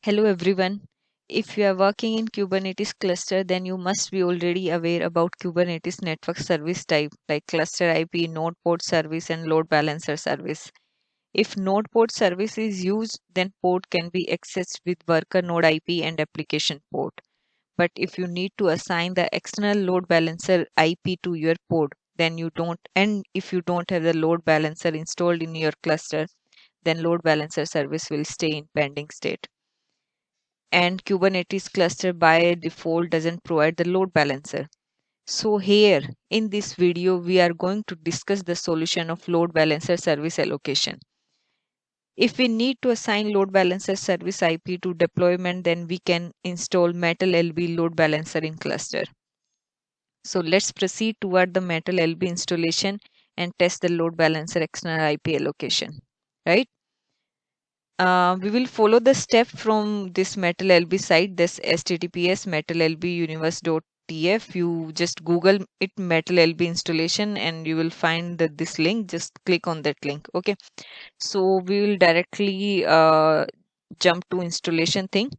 Hello everyone. If you are working in Kubernetes cluster, then you must be already aware about Kubernetes network service type like cluster IP, node port service, and load balancer service. If node port service is used, then port can be accessed with worker node IP and application port. But if you need to assign the external load balancer IP to your port, then you don't, and if you don't have the load balancer installed in your cluster, then load balancer service will stay in pending state. And Kubernetes cluster by default doesn't provide the load balancer. So here in this video, we are going to discuss the solution of load balancer service allocation. If we need to assign load balancer service IP to deployment, then we can install Metal LB load balancer in cluster. So let's proceed toward the Metal LB installation and test the load balancer external IP allocation, right? We will follow the step from this Metal LB site, this https metallbuniverse.tf. You just Google it Metal LB installation and you will find this link. Just click on that link. Okay. So we will directly jump to installation thing.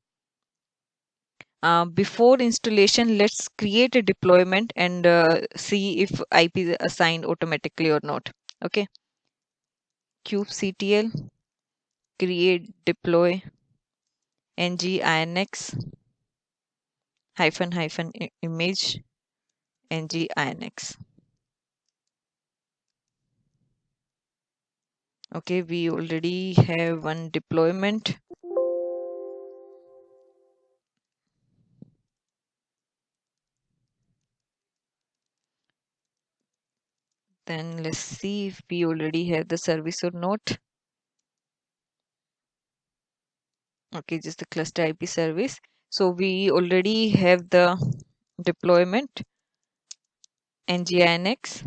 Before installation, let's create a deployment and see if IP is assigned automatically or not. Okay. kubectl create deploy nginx image nginx. Okay, we already have one deployment. Then let's see if we already have the service or not. Okay, just the cluster IP service. So we already have the deployment nginx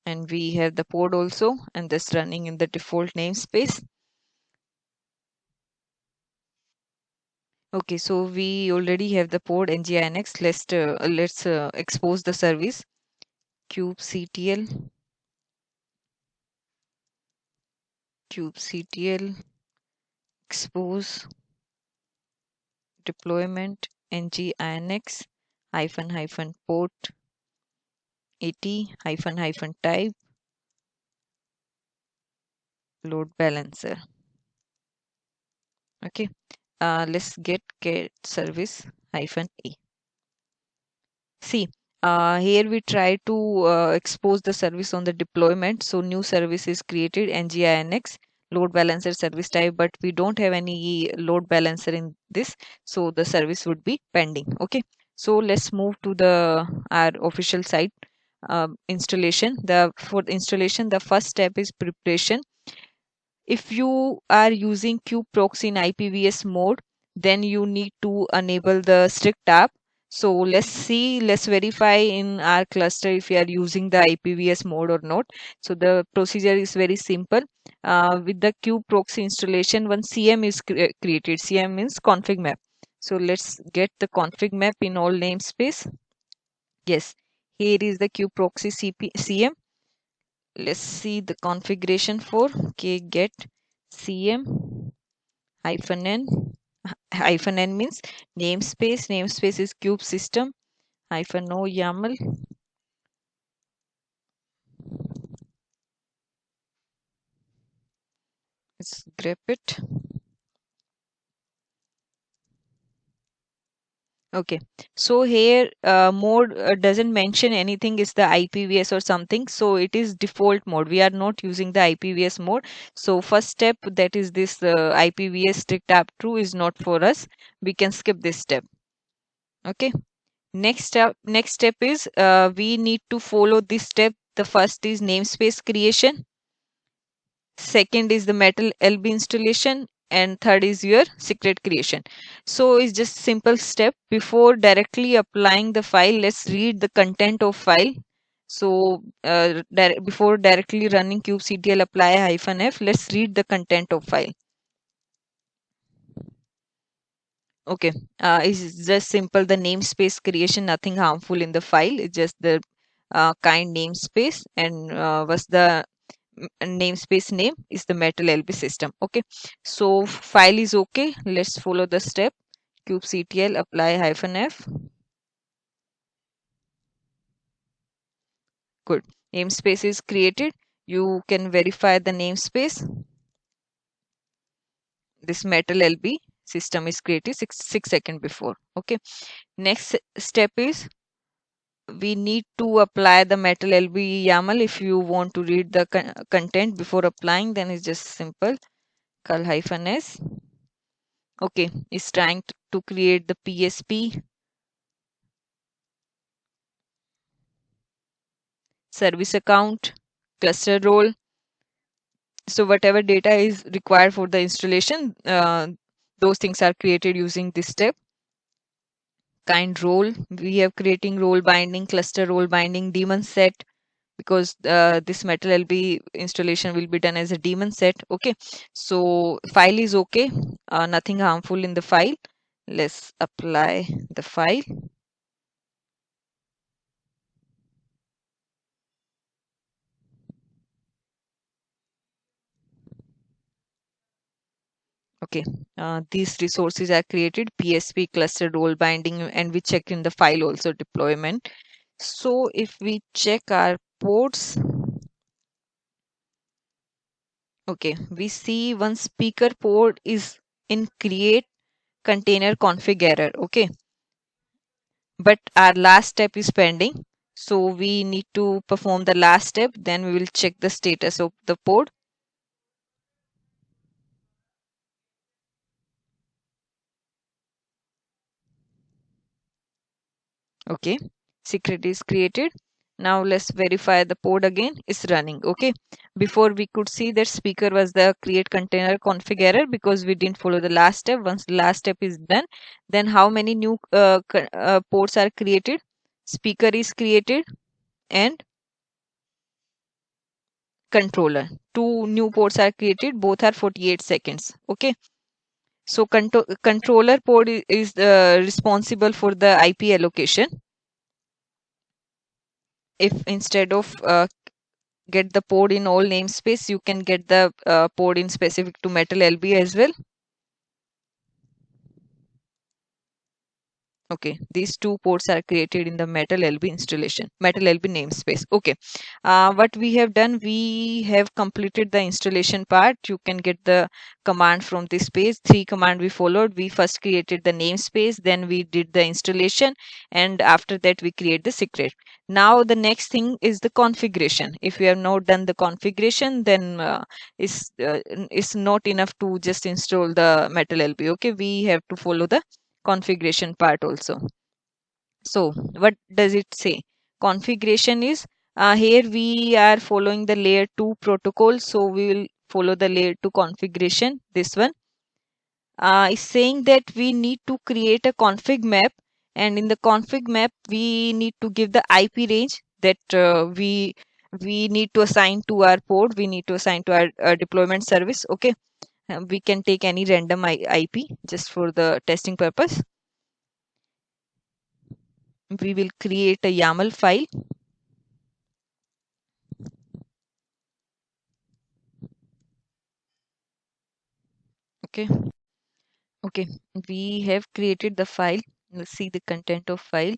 and we have the pod also, and this running in the default namespace. Okay, so we already have the pod nginx. Let's expose the service kubectl expose deployment nginx port 80 type load balancer. Okay, let's get service -a. See, here we try to expose the service on the deployment. So new service is created nginx load balancer service type, but we don't have any load balancer in this, so the service would be pending. Okay, so let's move to the our official site installation. For installation, the first step is preparation. If you are using kubeproxy in IPVS mode, then you need to enable the strict app. So let's verify in our cluster if we are using the IPVS mode or not. So the procedure is very simple. With the kubeproxy installation, one CM is created. CM means config map. So let's get the config map in all namespace. Yes, here is the kubeproxy CM. Let's see the configuration for get cm -n. -n means namespace is kube system -o YAML. Let's grep it. Okay, so here mode doesn't mention anything is the IPVS or something, so it is default mode. We are not using the IPVS mode. So first step, that is this IPVS strict app true, is not for us. We can skip this step. Okay, next step is we need to follow this step. The first is namespace creation, second is the Metal LB installation, and third is your secret creation. So it's just simple step. Before directly applying the file, let's read the content of file. So before directly running kubectl apply -f, let's read the content of file. Okay, it's just simple the namespace creation, nothing harmful in the file. It's just the kind namespace and was the namespace name is the metal LB system. Okay, so file is okay. Let's follow the step. kubectl apply -f. Good. Namespace is created. You can verify the namespace. This metal LB system is created 6 seconds before. Okay. Next step is we need to apply the metal LB YAML. If you want to read the content before applying, then it's just simple. Call -s. Okay, it's trying to create the PSP service account, cluster role. So whatever data is required for the installation, those things are created using this step. Kind role, we have creating role binding, cluster role binding, daemon set, because this metal LB installation will be done as a daemon set. Okay, so file is okay, nothing harmful in the file. Let's apply the file. Okay, these resources are created, PSP cluster role binding, and we check in the file also deployment. So if we check our ports, okay, we see one speaker port is in create container config error. Okay, but our last step is pending. So we need to perform the last step, then we will check the status of the port. Okay, secret is created. Now let's verify the port again is running. Okay, before we could see that speaker was the create container config error because we didn't follow the last step. Once the last step is done, then how many new ports are created? Speaker is created and controller. Two new ports are created, both are 48 seconds. Okay, so controller port is responsible for the IP allocation. If instead of get the port in all namespace, you can get the port in specific to metal LB as well. Okay, these two ports are created in the metal LB installation, metal LB namespace. Okay, what we have done, we have completed the installation part. You can get the command from this page. 3 command we followed. We first created the namespace, then we did the installation, and after that we create the secret. Now the next thing is the configuration. If we have not done the configuration, then it's not enough to just install the metal LB. Okay, we have to follow the configuration part also. So what does it say? Configuration is here we are following the layer 2 protocol. So we will follow the layer 2 configuration. This one is saying that we need to create a config map, and in the config map we need to give the IP range that we need to assign to our port. We need to assign to our deployment service. Okay, we can take any random IP just for the testing purpose. We will create a YAML file. Okay. Okay. We have created the file. Let's see the content of file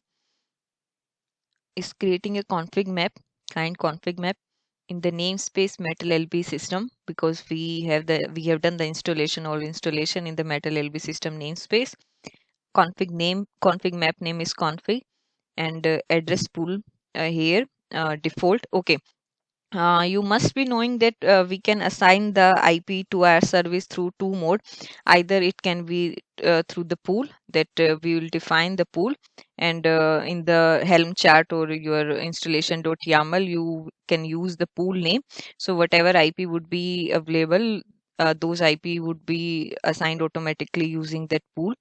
is creating a config map, client config map in the namespace metal LB system, because we have done the installation, all installation in the metal LB system namespace. Config map name is config, and address pool here default. Okay, you must be knowing that we can assign the IP to our service through two mode. Either it can be through the pool that we will define the pool, and in the Helm chart or your installation.yaml, you can use the pool name. So whatever IP would be available, those IP would be assigned automatically using that pool.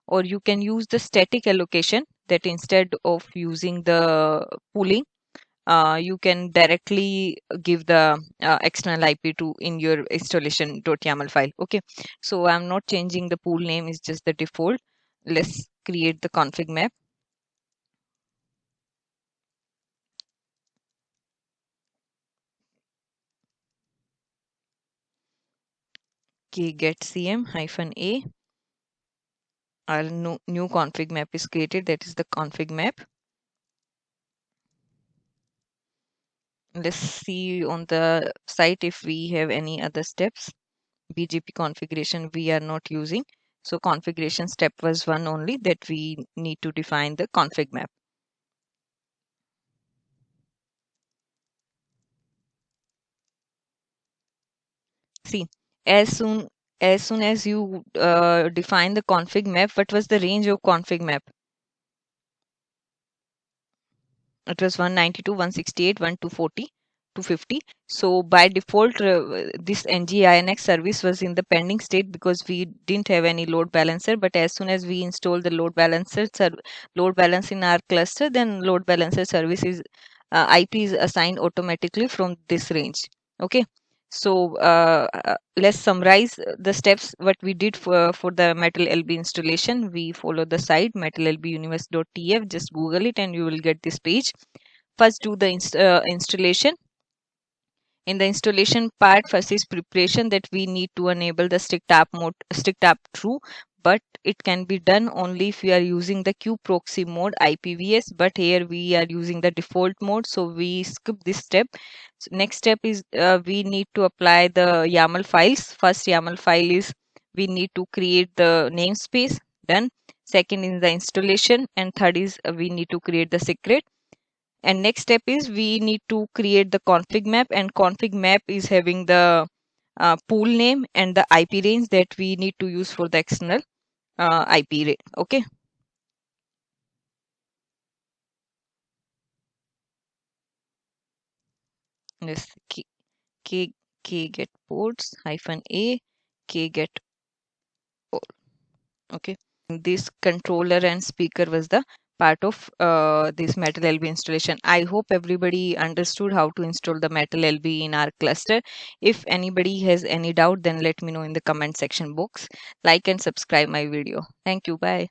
Or you can use the static allocation, that instead of using the pooling, you can directly give the external IP to in your installation.yaml file. Okay, so I'm not changing the pool name, it's just the default. Let's create the config map. Get cm hyphen a. Our new config map is created. That is the config map. Let's see on the site if we have any other steps. BGP configuration we are not using. So configuration step was one only, that we need to define the config map. See, as soon as you define the config map, what was the range of config map? It was 192, 168, 1240, 250. So by default, this NGINX service was in the pending state because we didn't have any load balancer. But as soon as we install the load balance in our cluster, then load balancer service is IP is assigned automatically from this range. Okay. So let's summarize the steps what we did for the Metal LB installation. We follow the site metallbuniverse.tf. Just Google it and you will get this page. First, do the installation. In the installation part, first is preparation, that we need to enable the strict app mode, strict app true, but it can be done only if we are using the kubeproxy mode IPVS, but here we are using the default mode, so we skip this step. So next step is we need to apply the YAML files. First YAML file is we need to create the namespace. Done. Second is the installation, and third is we need to create the secret. And next step is we need to create the config map, and config map is having the pool name and the IP range that we need to use for the external IP range. Okay. Yes. K get ports hyphen a k get all. Okay. This controller and speaker was the part of this Metal LB installation. I hope everybody understood how to install the Metal LB in our cluster. If anybody has any doubt, then let me know in the comment section box. Like and subscribe my video. Thank you. Bye.